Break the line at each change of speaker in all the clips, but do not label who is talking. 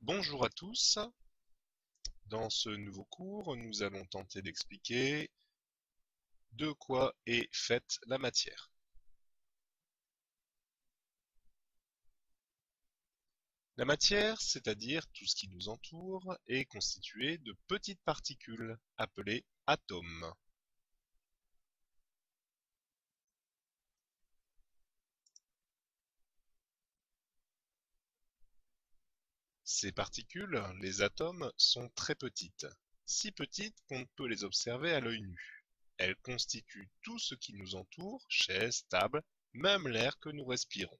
Bonjour à tous, dans ce nouveau cours, nous allons tenter d'expliquer de quoi est faite la matière. La matière, c'est-à-dire tout ce qui nous entoure, est constituée de petites particules appelées atomes. Ces particules, les atomes, sont très petites, si petites qu'on ne peut les observer à l'œil nu. Elles constituent tout ce qui nous entoure, chaises, tables, même l'air que nous respirons.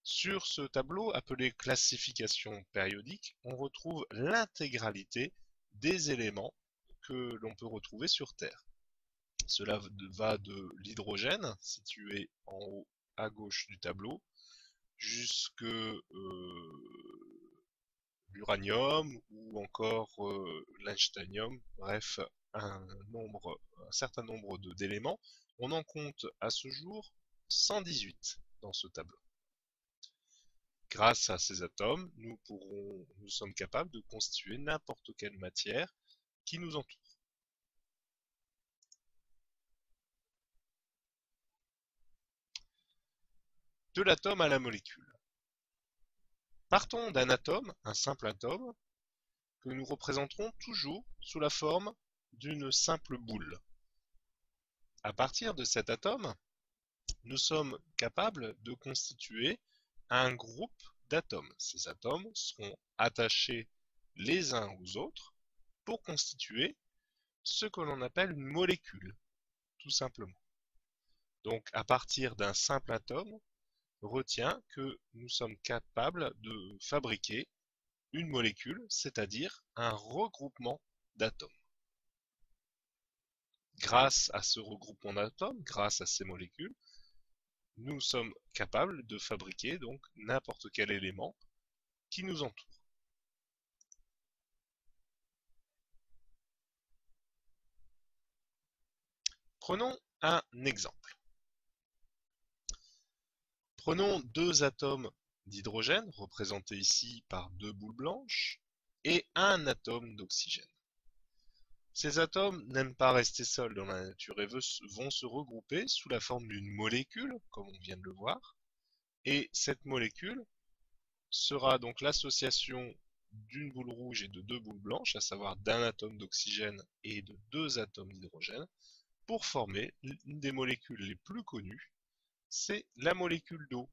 Sur ce tableau appelé classification périodique, on retrouve l'intégralité des éléments que l'on peut retrouver sur Terre. Cela va de l'hydrogène, situé en haut à gauche du tableau, jusque l'uranium ou encore l'einsteinium, bref, un certain nombre d'éléments. On en compte à ce jour 118 dans ce tableau. Grâce à ces atomes, nous sommes capables de constituer n'importe quelle matière qui nous entoure. De l'atome à la molécule. Partons d'un atome, un simple atome, que nous représenterons toujours sous la forme d'une simple boule. À partir de cet atome, nous sommes capables de constituer un groupe d'atomes. Ces atomes seront attachés les uns aux autres pour constituer ce que l'on appelle une molécule, tout simplement. Donc, à partir d'un simple atome, retiens que nous sommes capables de fabriquer une molécule, c'est-à-dire un regroupement d'atomes. Grâce à ce regroupement d'atomes, grâce à ces molécules, nous sommes capables de fabriquer donc n'importe quel élément qui nous entoure. Prenons un exemple. Prenons deux atomes d'hydrogène, représentés ici par deux boules blanches, et un atome d'oxygène. Ces atomes n'aiment pas rester seuls dans la nature et vont se regrouper sous la forme d'une molécule, comme on vient de le voir, et cette molécule sera donc l'association d'une boule rouge et de deux boules blanches, à savoir d'un atome d'oxygène et de deux atomes d'hydrogène, pour former une des molécules les plus connues, c'est la molécule d'eau,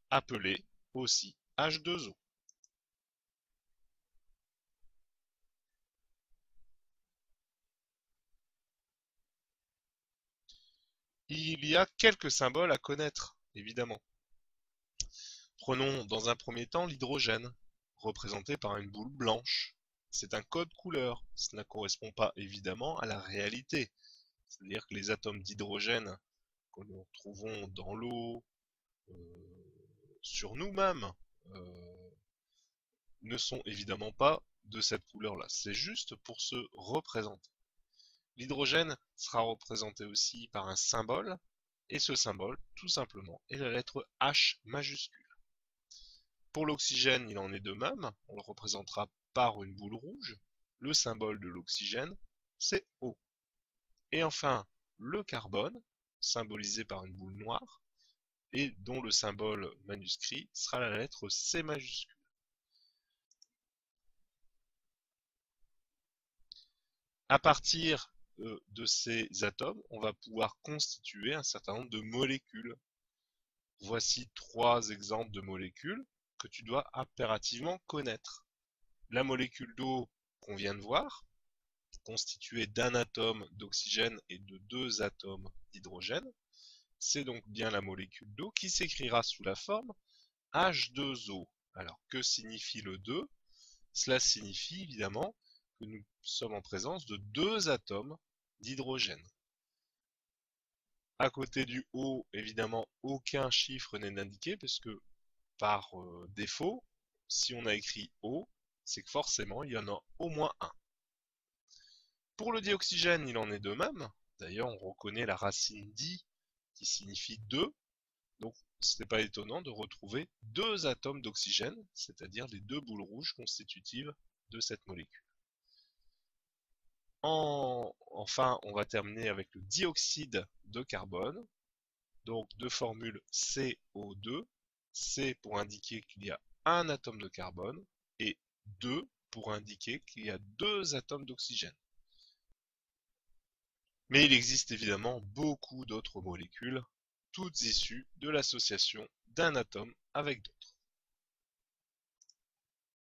appelée aussi H2O. Il y a quelques symboles à connaître, évidemment. Prenons dans un premier temps l'hydrogène, représenté par une boule blanche. C'est un code couleur, cela ne correspond pas évidemment à la réalité. C'est-à-dire que les atomes d'hydrogène que nous trouvons dans l'eau, sur nous-mêmes, euh, ne sont évidemment pas de cette couleur-là. C'est juste pour se représenter. L'hydrogène sera représenté aussi par un symbole, et ce symbole, tout simplement, est la lettre H majuscule. Pour l'oxygène, il en est de même, on le représentera par une boule rouge. Le symbole de l'oxygène, c'est O. Et enfin, le carbone, symbolisé par une boule noire, et dont le symbole manuscrit sera la lettre C majuscule. À partir de ces atomes, on va pouvoir constituer un certain nombre de molécules. Voici trois exemples de molécules que tu dois impérativement connaître. La molécule d'eau qu'on vient de voir, constituée d'un atome d'oxygène et de deux atomes d'hydrogène. C'est donc bien la molécule d'eau qui s'écrira sous la forme H2O. Alors que signifie le 2? Cela signifie évidemment que nous sommes en présence de deux atomes d'hydrogène. À côté du O, évidemment, aucun chiffre n'est indiqué parce que par défaut, si on a écrit O, c'est que forcément il y en a au moins un. Pour le dioxygène, il en est de même. D'ailleurs, on reconnaît la racine di qui signifie 2. Donc ce n'est pas étonnant de retrouver deux atomes d'oxygène, c'est-à-dire les deux boules rouges constitutives de cette molécule. Enfin, on va terminer avec le dioxyde de carbone. Donc deux formules CO2, C pour indiquer qu'il y a un atome de carbone et 2 pour indiquer qu'il y a deux atomes d'oxygène. Mais il existe évidemment beaucoup d'autres molécules, toutes issues de l'association d'un atome avec d'autres.